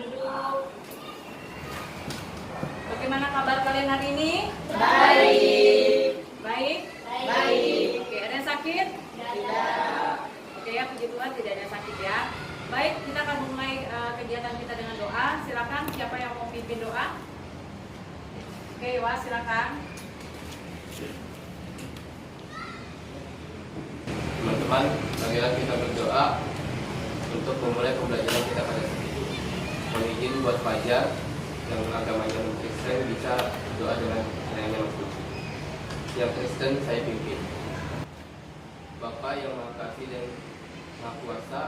duduk. Bagaimana kabar kalian hari ini? Baik. Baik? Baik. Oke, ada yang sakit? Tidak. Oke ya, puji Tuhan tidak ada yang sakit ya. Baik, kita akan mulai kegiatan kita dengan doa. Silakan, siapa yang mau pimpin doa? Oke, Wah, silakan. Teman-teman, marilah kita berdoa untuk memulai pembelajaran kita pada saat ini. Mohon izin buat Fajar yang agamanya non-Kristen bisa berdoa dengan caranya masing-masing. Yang Kristen saya pimpin. Bapa yang Maha Kasih dan Maha Kuasa,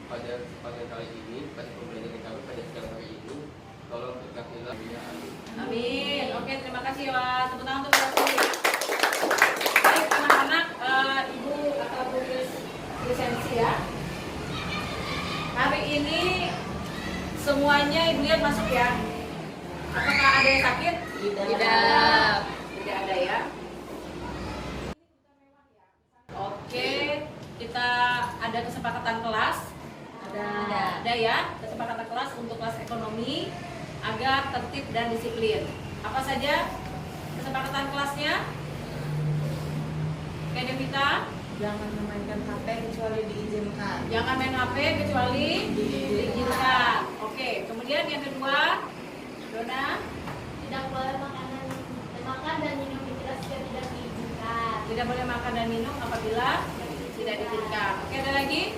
pada kesempatan kali ini, pada pembelajaran kami pada siang hari ini, tolong berkatilah. Amin. Amin. Oke, terima kasih Wah. Tepuk tangan untuk Wah. Baik anak-anak, Ibu atau Bu lisensi ya. Hari ini semuanya Ibu lihat masuk ya. Apakah ada yang sakit? Tidak. Tidak ada ya. Oke, kita ada kesepakatan kelas. Ada ya, kesepakatan kelas untuk kelas ekonomi agar tertib dan disiplin. Apa saja kesepakatan kelasnya? Oke, Devita. Jangan memainkan HP kecuali diizinkan. Jangan main HP kecuali diizinkan. Oke, kemudian yang kedua, Dona. Tidak boleh makan dan minum tidak diizinkan. Tidak boleh makan dan minum apabila tidak diizinkan. Oke, ada lagi?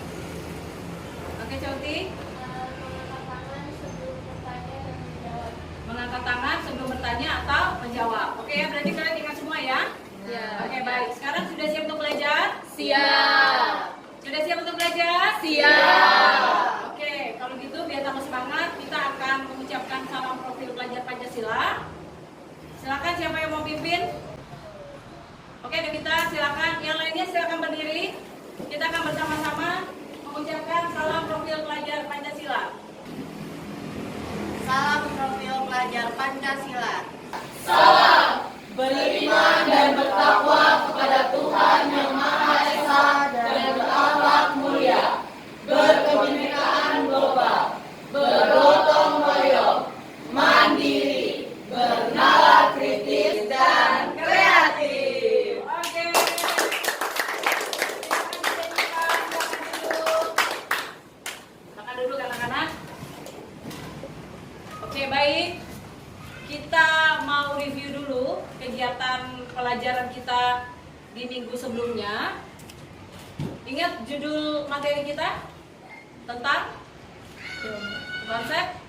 Oke, Cauti. Mengangkat tangan sebelum bertanya dan menjawab. Mengangkat tangan sebelum bertanya atau menjawab. Oke ya, berarti kalian ingat semua ya? Ya. Oke, baik. Sekarang sudah siap untuk belajar? Siap. Sudah siap untuk belajar? Siap. Oke, kalau gitu biar tambah semangat, kita akan mengucapkan salam profil pelajar Pancasila. Silakan siapa yang mau pimpin? Oke, Devita, silakan. Yang lainnya silakan berdiri. Kita akan bersama-sama mengucapkan salam profil pelajar Pancasila. Salam profil pelajar Pancasila. Salam beriman dan bertakwa kepada Tuhan Yang Maha Esa dan berakhlak mulia, berkebinekaan global, bergotong royong, mandiri, bernalar kritis dan kreatif. Oke. Makan dulu anak-anak. Oke, baik. Kita mau review dulu kegiatan pelajaran kita di minggu sebelumnya. Ingat judul materi kita tentang konsep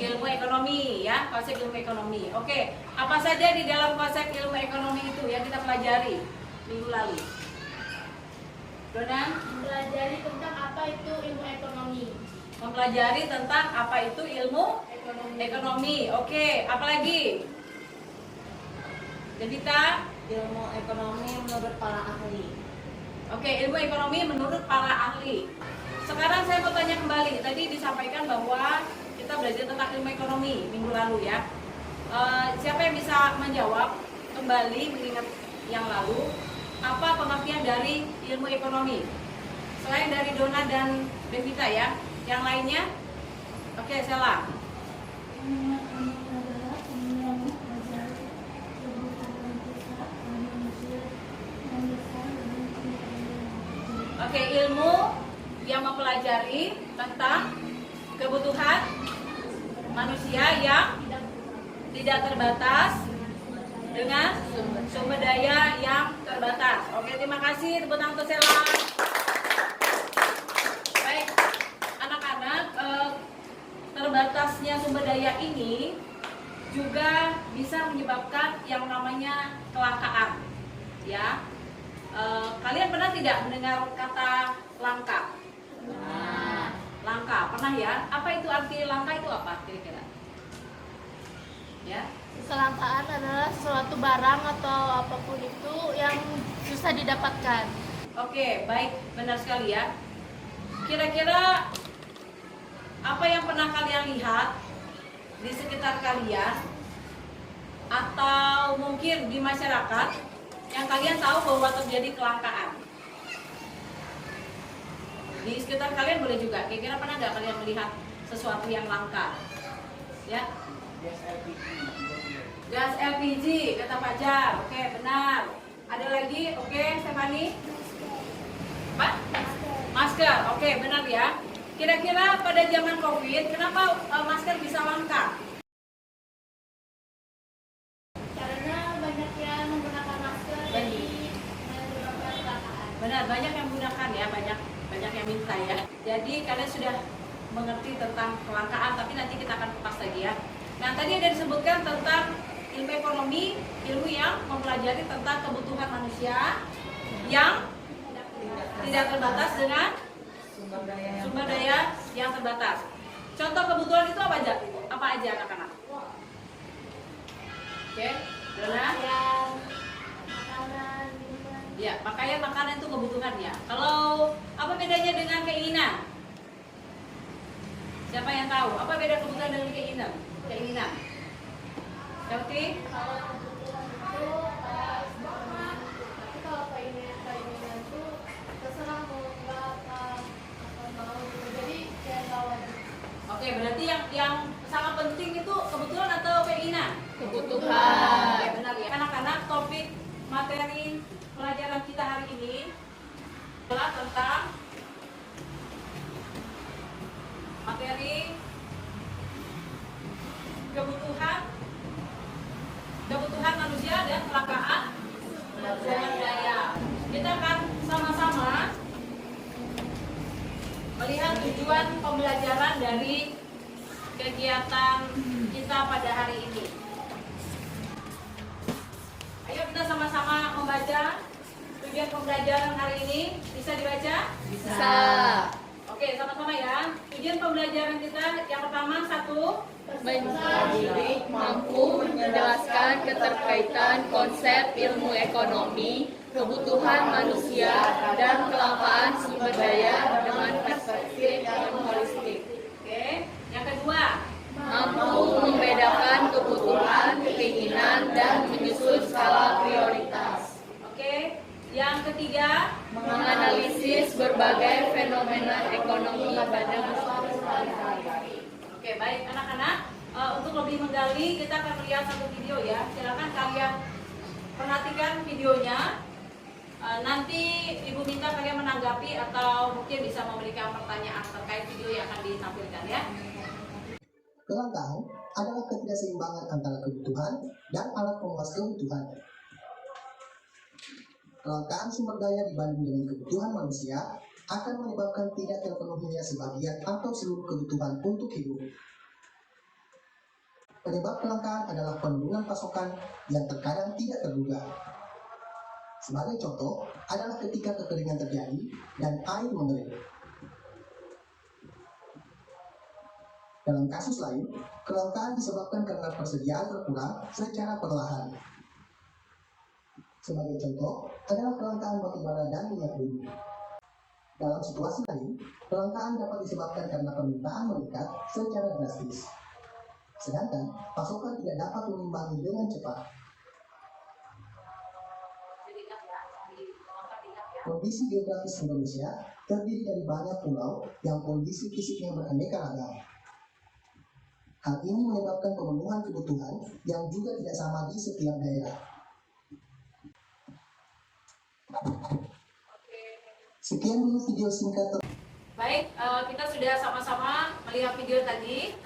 ilmu ekonomi ya, konsep ilmu ekonomi. Oke, apa saja di dalam konsep ilmu ekonomi itu yang kita pelajari minggu lalu? Dona? Mempelajari tentang apa itu ilmu ekonomi. Mempelajari tentang apa itu ilmu ekonomi. Oke, apalagi? Devita? Ilmu ekonomi menurut para ahli. Oke, ilmu ekonomi menurut para ahli. Sekarang saya mau tanya kembali. Tadi disampaikan bahwa kita belajar tentang ilmu ekonomi minggu lalu ya. Siapa yang bisa menjawab kembali mengingat yang lalu? Apa pengertian dari ilmu ekonomi? Selain dari Dona dan Devita ya. Yang lainnya? Oke, Sela. Oke, ilmu yang mempelajari tentang kebutuhan manusia yang tidak terbatas dengan sumber daya yang terbatas. Oke, terima kasih. Tepuk tangan untuk Sela. Baik, anak-anak, terbatasnya sumber daya ini juga bisa menyebabkan yang namanya kelangkaan. Ya, kalian pernah tidak mendengar kata langka? Langka, pernah ya? Apa itu arti langka itu apa kira-kira? Ya. Kelangkaan adalah suatu barang atau apapun itu yang susah didapatkan. Oke, baik, benar sekali ya. Kira-kira apa yang pernah kalian lihat di sekitar kalian atau mungkin di masyarakat yang kalian tahu bahwa terjadi kelangkaan? Di sekitar kalian boleh juga. Kira-kira pernah nggak kalian melihat sesuatu yang langka. Ya. Gas LPG kata Fajar. Oke, benar. Ada lagi? Oke, Stefani. Apa? Masker. Oke, benar ya. Kira-kira pada zaman Covid, kenapa masker bisa langka? Karena banyak yang menggunakan masker jadi menyebabkan kecelakaan. Benar, banyak yang menggunakan ya, banyak yang minta ya. Jadi kalian sudah mengerti tentang kelangkaan, tapi nanti kita akan kupas lagi ya. Nah, tadi ada disebutkan tentang ilmu ekonomi, ilmu yang mempelajari tentang kebutuhan manusia yang tidak terbatas dengan sumber daya yang terbatas. Contoh kebutuhan itu apa aja? Apa aja anak-anak? Oke, Dona? Yang makanan, minuman. Ya, pakaian, makanan itu kebutuhan ya. Kalau apa bedanya dengan keinginan? Siapa yang tahu? Apa beda kebutuhan dengan keinginan? Keinginan. Seperti? Kalau kebutuhan itu tapi kalau keinginan itu terserah mau enggak apa mau gitu. Jadi kayak nggak wajib. Oke, berarti yang sangat penting itu kebutuhan atau keinginan? Kebutuhan. Ya, benar ya. Anak-anak, topik materi pelajaran kita hari ini adalah tentang materi kebutuhan manusia dan kelangkaan sumber daya. Kita akan sama-sama melihat tujuan pembelajaran dari kegiatan kita pada hari ini. Ayo kita sama-sama membaca tujuan pembelajaran hari ini. Bisa dibaca? Bisa. Oke, sama-sama ya. Tujuan pembelajaran kita yang pertama, satu, Mendidik mampu menjelaskan keterkaitan konsep ilmu ekonomi, kebutuhan manusia, dan kelangkaan sumber daya dengan perspektif yang holistik. oke. Yang kedua, Mampu membedakan kebutuhan, keinginan, dan menyusun skala prioritas. oke. Yang ketiga, Menganalisis berbagai fenomena ekonomi pada oke, baik anak-anak. Untuk lebih menggali, kita akan melihat satu video ya. Silakan kalian perhatikan videonya. Nanti Ibu minta kalian menanggapi atau mungkin bisa memberikan pertanyaan terkait video yang akan ditampilkan ya. Kelangkaan adalah ketidakseimbangan antara kebutuhan dan alat pemuas kebutuhan. Kelangkaan sumber daya dibanding dengan kebutuhan manusia akan menyebabkan tidak terpenuhinya sebagian atau seluruh kebutuhan untuk hidup. Penyebab kelangkaan adalah penurunan pasokan yang terkadang tidak terduga. Sebagai contoh adalah ketika kekeringan terjadi dan air mengering. Dalam kasus lain, kelangkaan disebabkan karena persediaan berkurang secara perlahan. Sebagai contoh adalah kelangkaan batubara dan minyak bumi. Dalam situasi lain, kelangkaan dapat disebabkan karena permintaan meningkat secara drastis. Sedangkan pasokan tidak dapat mengimbangi dengan cepat. Kondisi geografis Indonesia terdiri dari banyak pulau yang kondisi fisiknya beraneka ragam. Hal ini menyebabkan pemenuhan kebutuhan yang juga tidak sama di setiap daerah. Sekian dulu video singkat. Baik, kita sudah sama-sama melihat video tadi.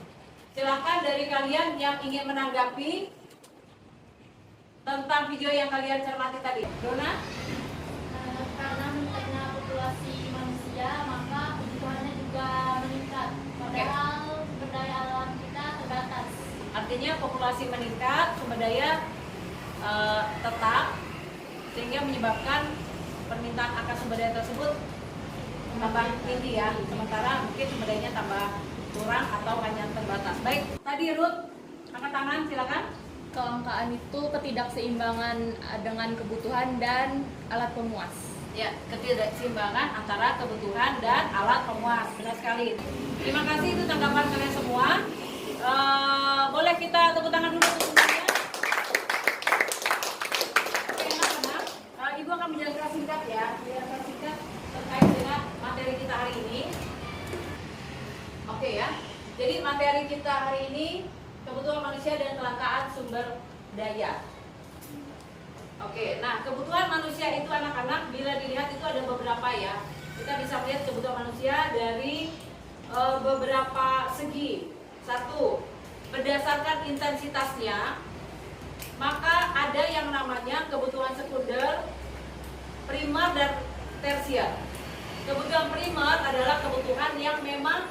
Silakan dari kalian yang ingin menanggapi tentang video yang kalian cermati tadi. Dona? Karena meningkatnya populasi manusia, maka kebutuhannya juga meningkat. Padahal sumber daya alam kita terbatas. Artinya populasi meningkat, sumber daya tetap, sehingga menyebabkan permintaan akan sumber daya tersebut tambah tinggi ya. Sementara mungkin sumber dayanya tambah kurang atau hanya terbatas. Baik, tadi Ruth, angkat tangan silakan. Kelangkaan itu ketidakseimbangan dengan kebutuhan dan alat pemuas. Ya, ketidakseimbangan antara kebutuhan dan alat pemuas. Benar sekali. Terima kasih, itu tanggapan kalian semua. Boleh kita tepuk tangan dulu untuk semuanya. Oke, anak-anak, Ibu akan menjelaskan singkat ya, menjelaskan singkat terkait dengan materi kita hari ini. Oke ya. Jadi materi kita hari ini kebutuhan manusia dan kelangkaan sumber daya. Oke, nah kebutuhan manusia itu anak-anak bila dilihat itu ada beberapa ya. Kita bisa melihat kebutuhan manusia dari beberapa segi. Satu, berdasarkan intensitasnya, maka ada yang namanya kebutuhan sekunder, primer, dan tersier. Kebutuhan primer adalah kebutuhan yang memang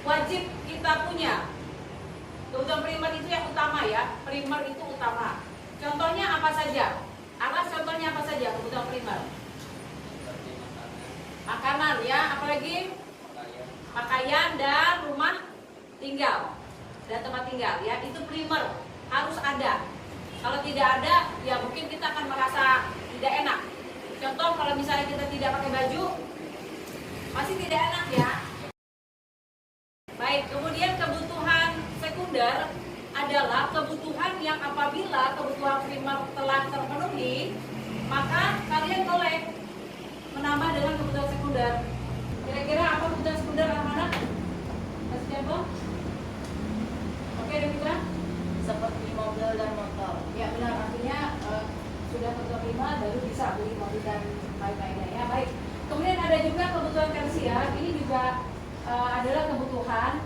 wajib kita punya. Kebutuhan primer itu yang utama ya, primer itu utama. Contohnya apa saja? Contohnya apa saja kebutuhan primer? Makanan ya, apalagi? Pakaian dan rumah tinggal dan tempat tinggal ya, itu primer, harus ada. Kalau tidak ada, ya mungkin kita akan merasa tidak enak. Contoh kalau misalnya kita tidak pakai baju, pasti tidak enak ya. Baik, kemudian kebutuhan sekunder adalah kebutuhan yang apabila kebutuhan primer telah terpenuhi, maka kalian boleh menambah dengan kebutuhan sekunder. Kira-kira apa kebutuhan sekunder anak-anak? Mas Jabo? Oke, Devitra? Seperti mobil dan motor. Ya benar, artinya sudah kebutuhan primer baru bisa beli mobil dan lain-lainnya ya. Baik. Kemudian ada juga kebutuhan tersier. Ini juga adalah kebutuhan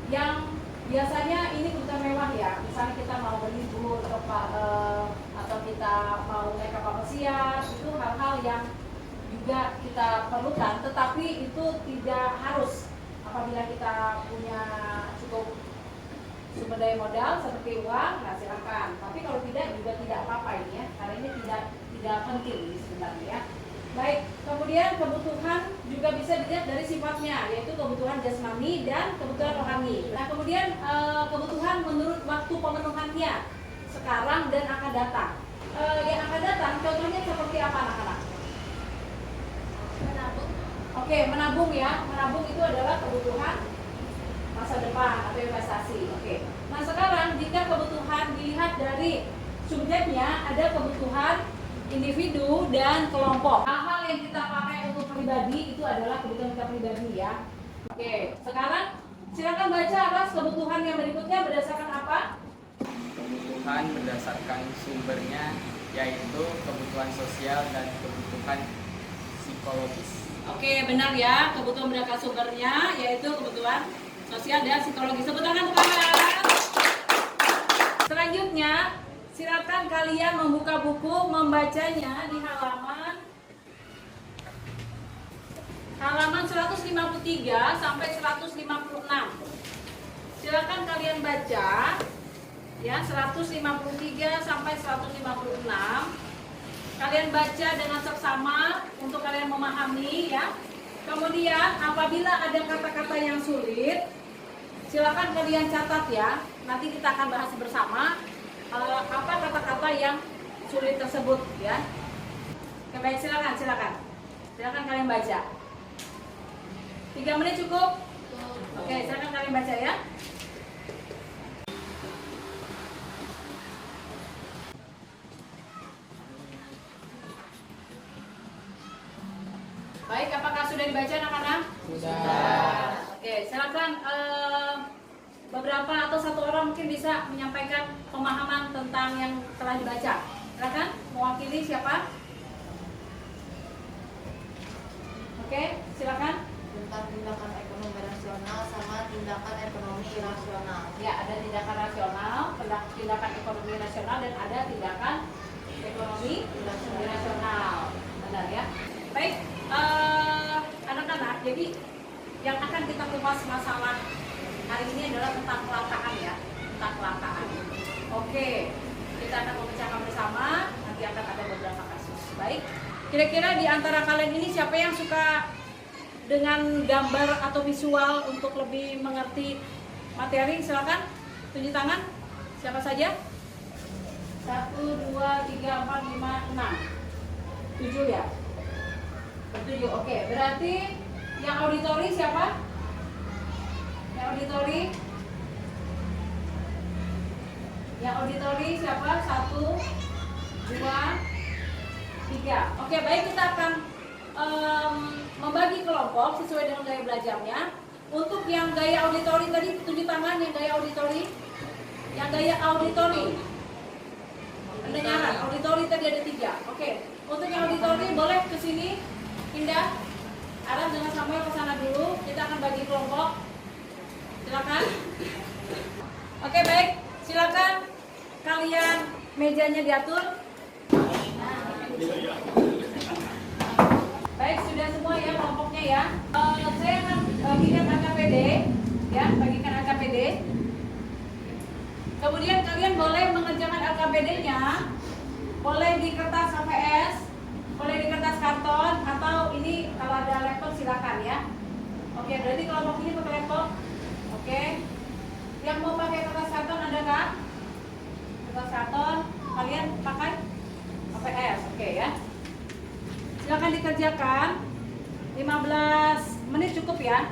yang biasanya ini kebutuhan mewah ya. Misalnya kita mau berlibur atau kita mau naik kapal pesiar, itu hal-hal yang juga kita perlukan, tetapi itu tidak harus apabila kita punya cukup sumber daya modal seperti uang, nah silakan. Tapi kalau tidak juga tidak apa-apa ini ya, karena ini tidak penting sebenarnya ya. Baik, kemudian kebutuhan juga bisa dilihat dari sifatnya, yaitu kebutuhan jasmani dan kebutuhan rohani. Nah kemudian kebutuhan menurut waktu pemenuhannya sekarang dan akan datang. Yang akan datang contohnya seperti apa anak-anak? Menabung. Oke, menabung ya. Menabung itu adalah kebutuhan masa depan atau investasi. Oke. Nah sekarang jika kebutuhan dilihat dari subjeknya, ada kebutuhan individu dan kelompok. Hal-hal yang kita pakai untuk pribadi itu adalah kebutuhan kita pribadi ya. Oke, sekarang silakan baca atas kebutuhan yang berikutnya berdasarkan apa? Kebutuhan berdasarkan sumbernya yaitu kebutuhan sosial dan kebutuhan psikologis. Oke, benar ya. Kebutuhan berdasarkan sumbernya yaitu kebutuhan sosial dan psikologis. Tepuk tangan untuk kalian. Selanjutnya, silakan kalian membuka buku, membacanya di halaman 153 sampai 156. Silakan kalian baca ya 153 sampai 156. Kalian baca dengan seksama untuk kalian memahami ya. Kemudian apabila ada kata-kata yang sulit, silakan kalian catat ya. Nanti kita akan bahas bersama apa kata-kata yang sulit tersebut ya. Oke, baik, silakan kalian baca. 3 menit cukup? Oke, silakan kalian baca ya. Baik, apakah sudah dibaca anak-anak? Sudah. Oke, silakan beberapa atau satu orang mungkin bisa menyampaikan pemahaman tentang yang telah dibaca. Silakan, mewakili siapa? Oke, silakan. Tentang tindakan ekonomi rasional sama tindakan ekonomi irasional. Ya, ada tindakan rasional, tindakan ekonomi rasional, dan ada tindakan ekonomi irasional. Benar ya? Baik, anak-anak, jadi yang akan kita kupas masalah hari ini adalah tentang kelangkaan ya, tentang kelangkaan. Oke, kita akan memecahkan bersama, nanti akan ada beberapa kasus. Baik, kira-kira di antara kalian ini siapa yang suka dengan gambar atau visual untuk lebih mengerti materi? Silakan tunjuk tangan. Siapa saja? 1, 2, 3, 4, 5, 6, 7 ya? 7, oke. Berarti yang auditori siapa? Yang auditori? Yang auditori siapa? 1, 2, 3. Oke, baik, kita akan membagi kelompok sesuai dengan gaya belajarnya. Untuk yang gaya auditori tadi tunjuk tangan yang gaya auditori. Yang gaya auditori. Pendengaran, auditori tadi ada 3. Oke. Untuk yang auditori boleh ke sini pindah. Aram jangan sampai ke sana dulu. Kita akan bagi kelompok. Silakan. Oke, baik. Silakan kalian mejanya diatur. Baik, sudah semua ya kelompoknya ya. Saya akan bagikan AKPD, ya, bagikan AKPD. Kemudian kalian boleh mengerjakan AKPD-nya, boleh di kertas HVS, boleh di kertas karton, atau ini kalau ada laptop silakan ya. Oke, berarti kelompok ini pakai laptop. Oke. Yang mau pakai kertas karton ada kah? Kertas karton, kalian pakai HVS, oke ya. Silakan dikerjakan. 15 menit cukup ya.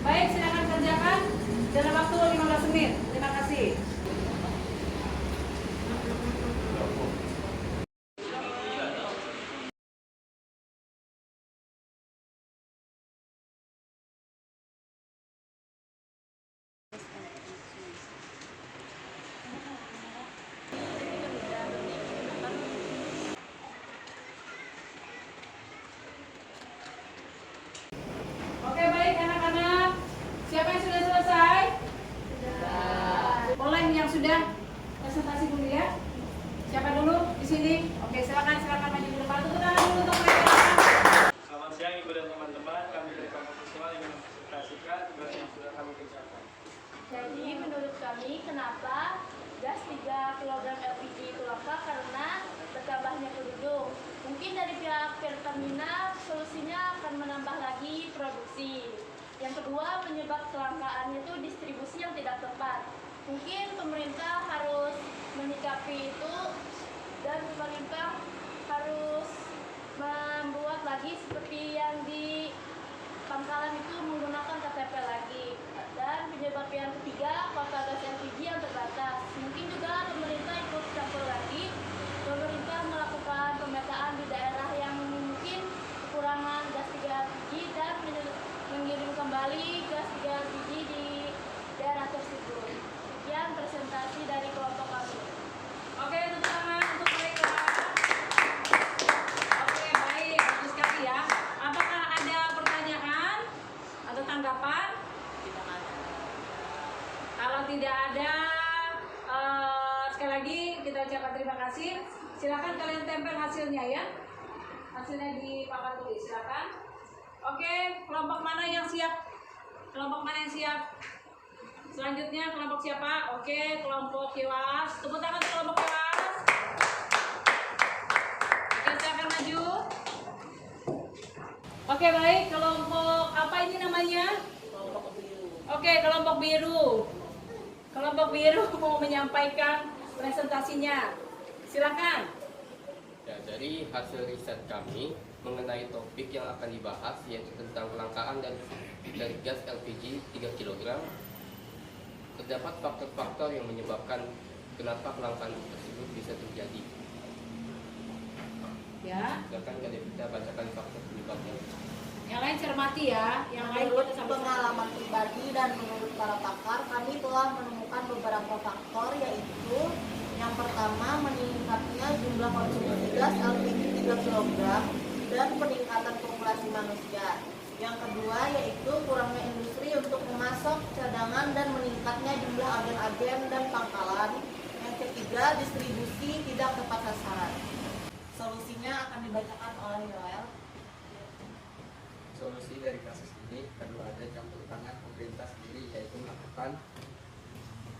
Baik, silakan kerjakan dalam waktu 15 menit. Terima kasih. Oke, baik anak-anak. Siapa yang sudah selesai? Boleh yang sudah presentasi dulu ya. Siapa dulu di sini? Oke, silakan maju ke depan. Tepuk tangan dulu untuk mereka. Selamat siang Ibu dan teman-teman. Kami dari kelompok visual ingin mempresentasikan tugas yang sudah kami kerjakan. Jadi menurut kami kenapa gas 3 kg LPG itu langka karena bertambahnya penduduk. Mungkin dari pihak Pertamina solusinya akan menambah lagi produksi. Yang kedua, penyebab kelangkaannya itu distribusi yang tidak tepat. Mungkin pemerintah harus menyikapi itu dan pemerintah harus membuat lagi seperti yang di pangkalan itu menggunakan KTP lagi. Dan penyebab yang ketiga, kuota gas LPG yang terbatas. Mungkin juga pemerintah ikut campur lagi. Pemerintah melakukan pemetaan di daerah yang mungkin kekurangan gas 3 LPG dan mengirim kembali gas 3 LPG di daerah tersebut. Sekian presentasi dari kelompok kami. Oke, tepuk tangan untuk mereka. Oke, baik, bagus sekali ya. Apakah ada pertanyaan atau tanggapan? Kalau tidak ada, sekali lagi kita ucapkan terima kasih. Silakan kalian tempel hasilnya ya. Hasilnya di papan tulis, silakan. Oke, kelompok mana yang siap? Kelompok mana yang siap? Selanjutnya kelompok siapa? Oke, kelompok Kiwas. Tepuk tangan untuk kelompok Kiwas. Oke, silakan maju. Oke, baik. Kelompok apa ini namanya? Kelompok biru. Oke, kelompok biru. Kelompok biru mau menyampaikan presentasinya. Silakan. Ya, dari hasil riset kami mengenai topik yang akan dibahas yaitu tentang kelangkaan dari gas LPG 3 kg, terdapat faktor-faktor yang menyebabkan kenapa kelangkaan tersebut bisa terjadi. Ya. Silakan Kak Devita bacakan faktor penyebabnya. Yang lain cermati ya. Yang lain Menurut kita sama-sama. pengalaman pribadi dan menurut para pakar, kami telah menemukan beberapa faktor, yaitu yang pertama, meningkatnya jumlah konsumsi gas LPG 3 kg dan peningkatan populasi manusia. Yang kedua, yaitu kurangnya industri untuk memasok cadangan dan meningkatnya jumlah agen-agen dan pangkalan. Yang ketiga, distribusi tidak tepat sasaran. Solusinya akan dibacakan oleh Yoel. Solusi dari kasus ini perlu ada campur tangan pemerintah sendiri, yaitu melakukan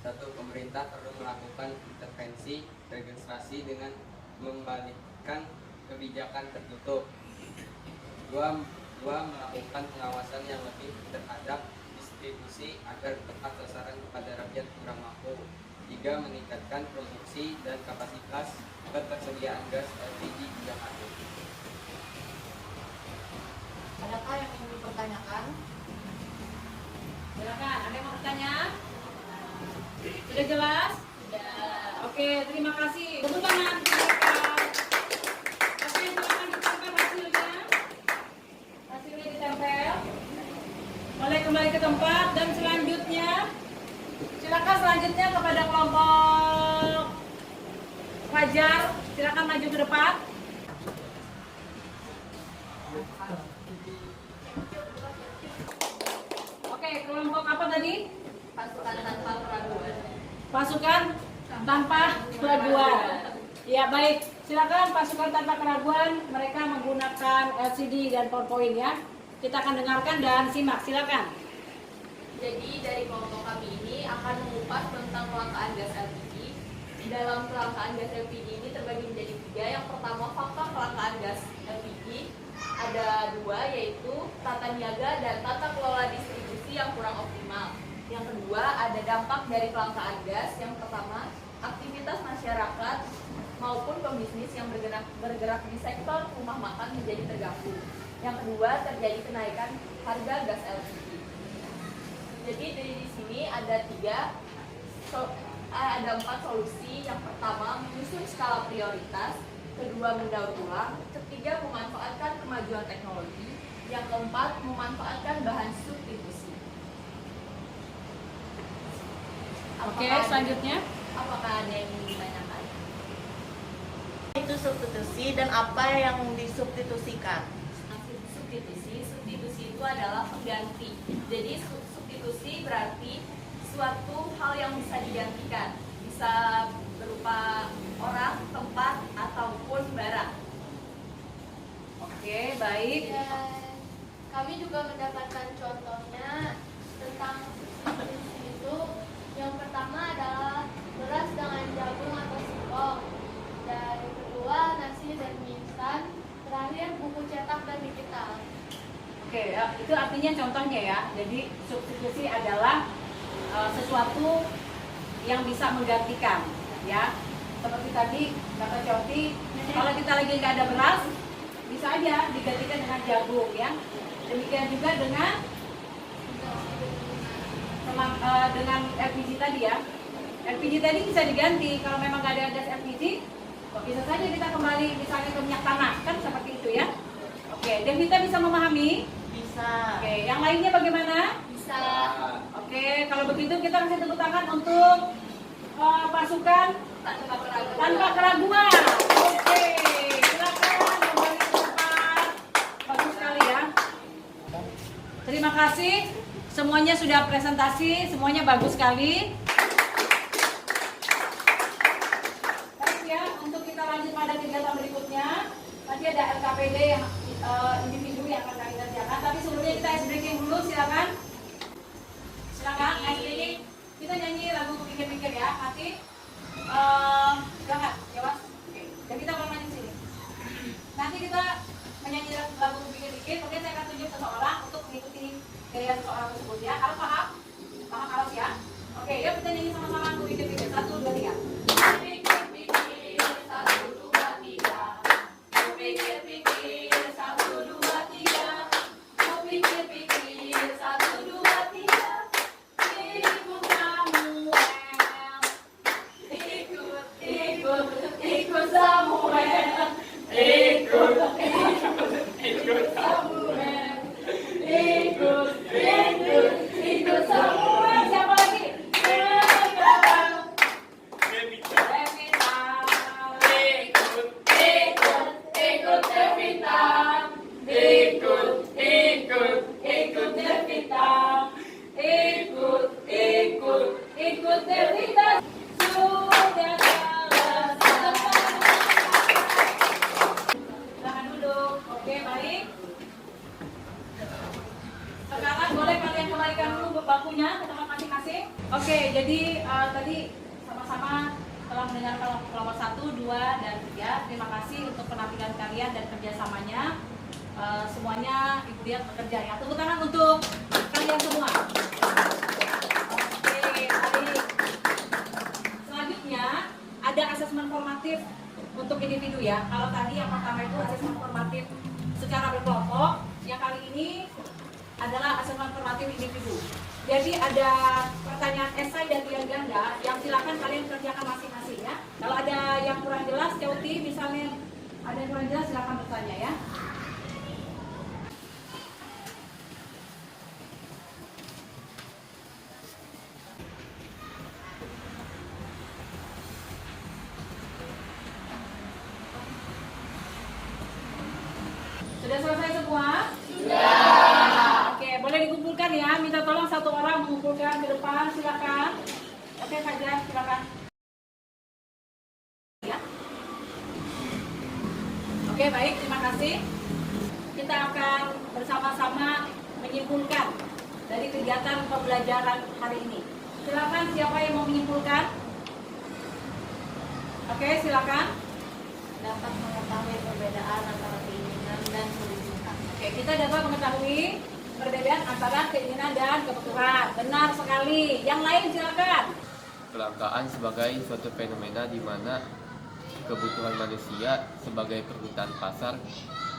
satu, pemerintah perlu melakukan intervensi registrasi dengan membalikkan kebijakan tertutup. Dua, melakukan pengawasan yang lebih terhadap distribusi agar tepat sasaran kepada rakyat kurang mampu. 3, meningkatkan produksi dan kapasitas ketersediaan gas LPG di Jakarta. Adakah yang ingin dipertanyakan? Silakan. Ada yang mau bertanya? Sudah jelas? Tidak. Oke, terima kasih. Tepuk tangan. Oke, silakan ditempel hasilnya. Hasilnya ditempel. Boleh kembali ke tempat dan selanjutnya silakan selanjutnya kepada kelompok Fajar, silakan maju ke depan. Oke, kelompok apa tadi? Pasukan tanpa keraguan. Pasukan tanpa keraguan. Ya baik, silakan pasukan tanpa keraguan. Mereka menggunakan LCD dan PowerPoint ya. Kita akan dengarkan dan simak. Silakan. Jadi dari kelompok kami ini akan mengupas tentang kelangkaan gas LPG. Di dalam kelangkaan gas LPG ini terbagi menjadi 3. Yang pertama, faktor kelangkaan gas LPG. Ada 2, yaitu tata niaga dan tata kelola distribusi yang kurang optimal. Yang kedua, ada dampak dari kelangkaan gas. Yang pertama, aktivitas masyarakat maupun pembisnis yang bergerak di sektor rumah makan menjadi terganggu. Yang kedua, terjadi kenaikan harga gas LPG. Jadi di sini ada 4 solusi. Yang pertama, menyusun skala prioritas. Kedua, mendaur ulang. Ketiga, memanfaatkan kemajuan teknologi. Yang keempat, memanfaatkan bahan substitusi. Oke, selanjutnya. Apakah ada yang ingin ditanyakan? Itu substitusi dan apa yang disubstitusikan? Substitusi itu adalah pengganti. Jadi substitusi berarti suatu hal yang bisa digantikan, bisa berupa orang, tempat, ataupun barang. Oke, baik. Dan kami juga mendapatkan contohnya tentang substitusi itu. Yang pertama adalah beras dengan jagung atau singkong. Dan yang kedua, nasi dan mie instan. Terakhir, buku cetak dan digital. Oke, itu artinya contohnya ya. Jadi substitusi adalah sesuatu yang bisa menggantikan, ya. Seperti tadi kata Coti, kalau kita lagi nggak ada beras, bisa aja digantikan dengan jagung, ya. Demikian juga dengan LPG tadi ya. LPG tadi bisa diganti kalau memang nggak ada gas LPG, bisa saja kita kembali misalnya ke minyak tanah, kan seperti itu ya. Oke, Devita bisa memahami? Bisa. Oke, yang lainnya bagaimana? Bisa. Oke, kalau begitu kita kasih tepuk tangan untuk pasukan tanpa keraguan. Oke, silakan kembali ke tempat. Bagus sekali ya. Terima kasih. Semuanya sudah presentasi, semuanya bagus sekali. Baik ya, untuk kita lanjut pada kegiatan berikutnya. Tadi ada LKPD yang individu yang akan kami kerjakan. Tapi sebelumnya kita ice breaking dulu, silakan. Silakan ice breaking. Kita nyanyi lagu Pikir-Pikir ya, Hati. Jangan, ya Mas. Oke. Dan kita ulang lagi sini. Nanti kita menyanyi lagu Pikir-Pikir, kemudian saya akan tunjuk seseorang untuk mengikuti gaya seseorang tersebut ya. Harus paham? Paham harus ya? Oke, yuk kita nyanyi sama-sama lagu Pikir-Pikir. 1, 2, 3. Pikir-pikir, 1, 2, 3. Pikir-pikir, 1, 2, 3. Pikir-pikir, 1, 2, 3. Ikut Samuel. Ikut Samuel. Ikut Samuel. Ikut Samuel. Siapa lagi? Devita. Ikut Devita. Ikut Devita. Ikut Devita. Sudah selesai. Silakan duduk. Oke, baik. Sekarang boleh kalian kembalikan dulu bangkunya ke tempat masing-masing. Oke, jadi tadi sama-sama telah mendengarkan kelompok 1, 2, dan 3. Terima kasih untuk penampilan kalian dan kerjasamanya. Semuanya Ibu Dian bekerja ya. Tepuk tangan untuk kalian semua. Oke, baik. Selanjutnya ada asesmen formatif untuk individu ya. Kalau tadi yang pertama itu asesmen formatif secara berkelompok, yang kali ini adalah asesmen formatif individu. Jadi ada pertanyaan esai dan pilihan ganda yang silakan kalian kerjakan masing-masing. ya. Kalau ada yang kurang jelas, Cauti misalnya ada yang kurang jelas silakan bertanya ya. Sudah selesai semua? Sudah. Oke, boleh dikumpulkan ya. Minta tolong satu orang mengumpulkan ke depan, silakan. Oke, Fajar, silakan. Ya. Oke, baik, terima kasih. Kita akan bersama-sama menyimpulkan dari kegiatan pembelajaran hari ini. Silakan, siapa yang mau menyimpulkan? Oke, silakan. Dapat mengetahui perbedaan antara keinginan dan kebutuhan. Oke, kita dapat mengetahui perbedaan antara keinginan dan kebutuhan. Benar sekali. Yang lain silakan. Kelangkaan sebagai suatu fenomena di mana kebutuhan manusia sebagai permintaan pasar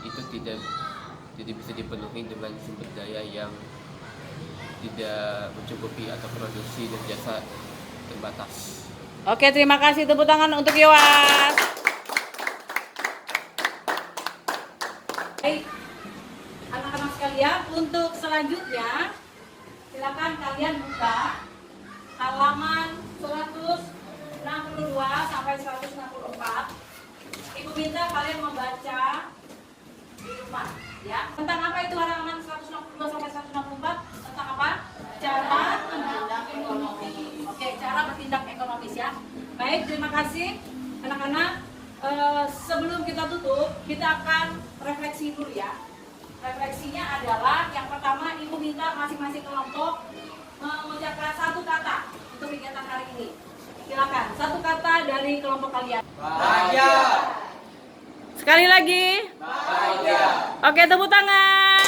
itu tidak bisa dipenuhi dengan sumber daya yang tidak mencukupi atau produksi dan jasa terbatas. Oke, terima kasih. Tepuk tangan untuk Yowas. Baik, anak-anak sekalian, untuk selanjutnya silakan kalian buka halaman 162 sampai 164. Ibu minta kalian membaca di rumah, ya. Tentang apa itu halaman 162 sampai 164? Tentang apa? Cara bertindak ekonomis. Oke, cara bertindak ekonomis ya. Baik, terima kasih anak-anak. Sebelum kita tutup, kita akan refleksi dulu ya. Refleksinya adalah yang pertama, ibu minta masing-masing kelompok mengucapkan satu kata untuk kegiatan hari ini. Silakan, satu kata dari kelompok kalian. Bahagia. Sekali lagi. Bahagia. Oke, tepuk tangan.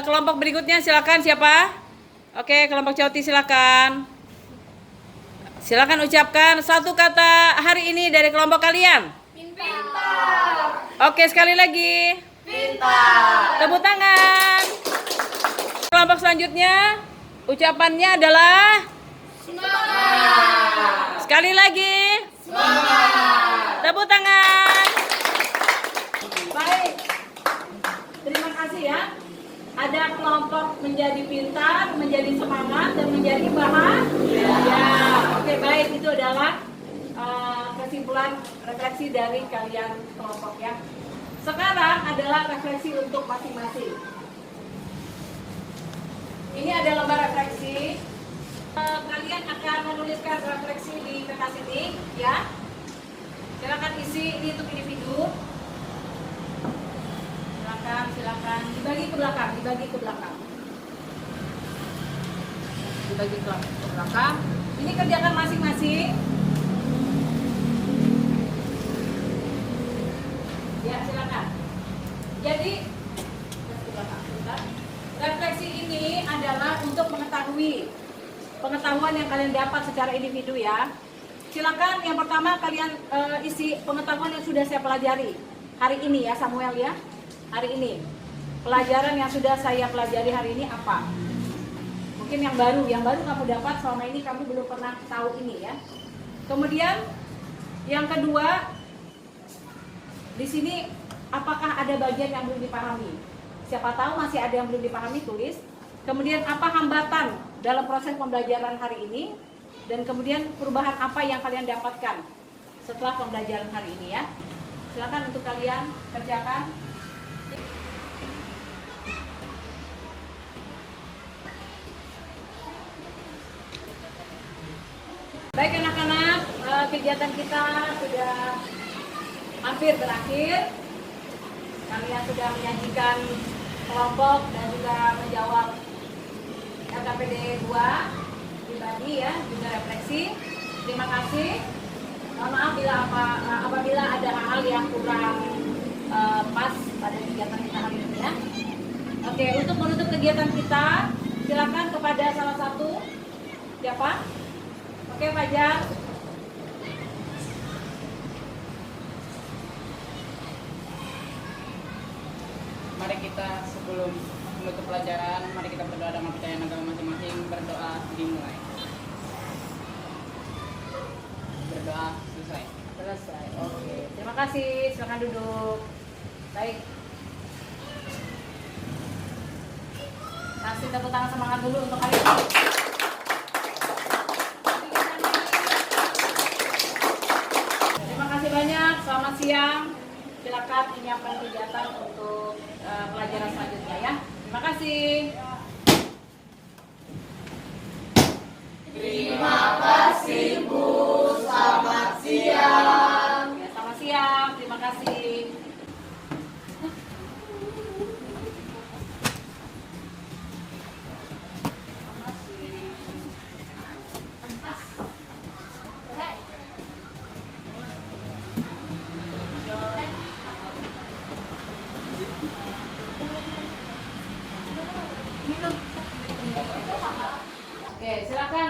Kelompok berikutnya silakan, siapa? Oke, kelompok Cauti silakan. Silakan ucapkan satu kata hari ini dari kelompok kalian. Pintar. Oke, sekali lagi. Pintar. Tepuk tangan. Kelompok selanjutnya ucapannya adalah Semangat. sekali lagi. Semangat. Tepuk tangan. Baik. Terima kasih ya. Ada kelompok menjadi pintar, menjadi semangat, dan menjadi bahagia. Oke, baik. Itu adalah kesimpulan refleksi dari kalian kelompok ya. Sekarang adalah refleksi untuk masing-masing. Ini ada lembar refleksi. Kalian akan menuliskan refleksi di kertas ini ya. Silakan isi, ini untuk individu. Silakan dibagi ke belakang, dibagi ke belakang. Ini kerjakan masing-masing. Ya, silakan. Jadi ke belakang, sebentar. Refleksi ini adalah untuk mengetahui pengetahuan yang kalian dapat secara individu ya. Silakan yang pertama kalian isi pengetahuan yang sudah saya pelajari hari ini ya, Samuel ya. Hari ini pelajaran yang sudah saya pelajari hari ini apa? Mungkin yang baru kamu dapat selama ini kamu belum pernah tahu ini ya. Kemudian yang kedua, di sini apakah ada bagian yang belum dipahami? Siapa tahu masih ada yang belum dipahami, tulis. Kemudian apa hambatan dalam proses pembelajaran hari ini? Dan kemudian perubahan apa yang kalian dapatkan setelah pembelajaran hari ini ya. Silakan untuk kalian kerjakan. Baik anak-anak, kegiatan kita sudah hampir berakhir. Kalian sudah menyajikan kelompok dan juga menjawab LKPD 2 pribadi ya, juga refleksi. Terima kasih. Mohon maaf apabila ada hal-hal yang kurang pas pada kegiatan kita hari ini ya. Oke, untuk menutup kegiatan kita, silakan kepada salah satu. Siapa? Oke, Fajar. Mari kita sebelum menutup pelajaran, mari kita berdoa dengan percayaan agama masing-masing. Berdoa dimulai. berdoa selesai. Selesai. Oke. Terima kasih. Silakan duduk. Baik. Kasih tepuk tangan semangat dulu untuk kalian. Terima kasih banyak. Selamat siang. Silakan menyiapkan kegiatan untuk pelajaran selanjutnya ya. Terima kasih. Terima kasih Bu. Selamat siang. Ya, selamat siang. Terima kasih. Oke, silakan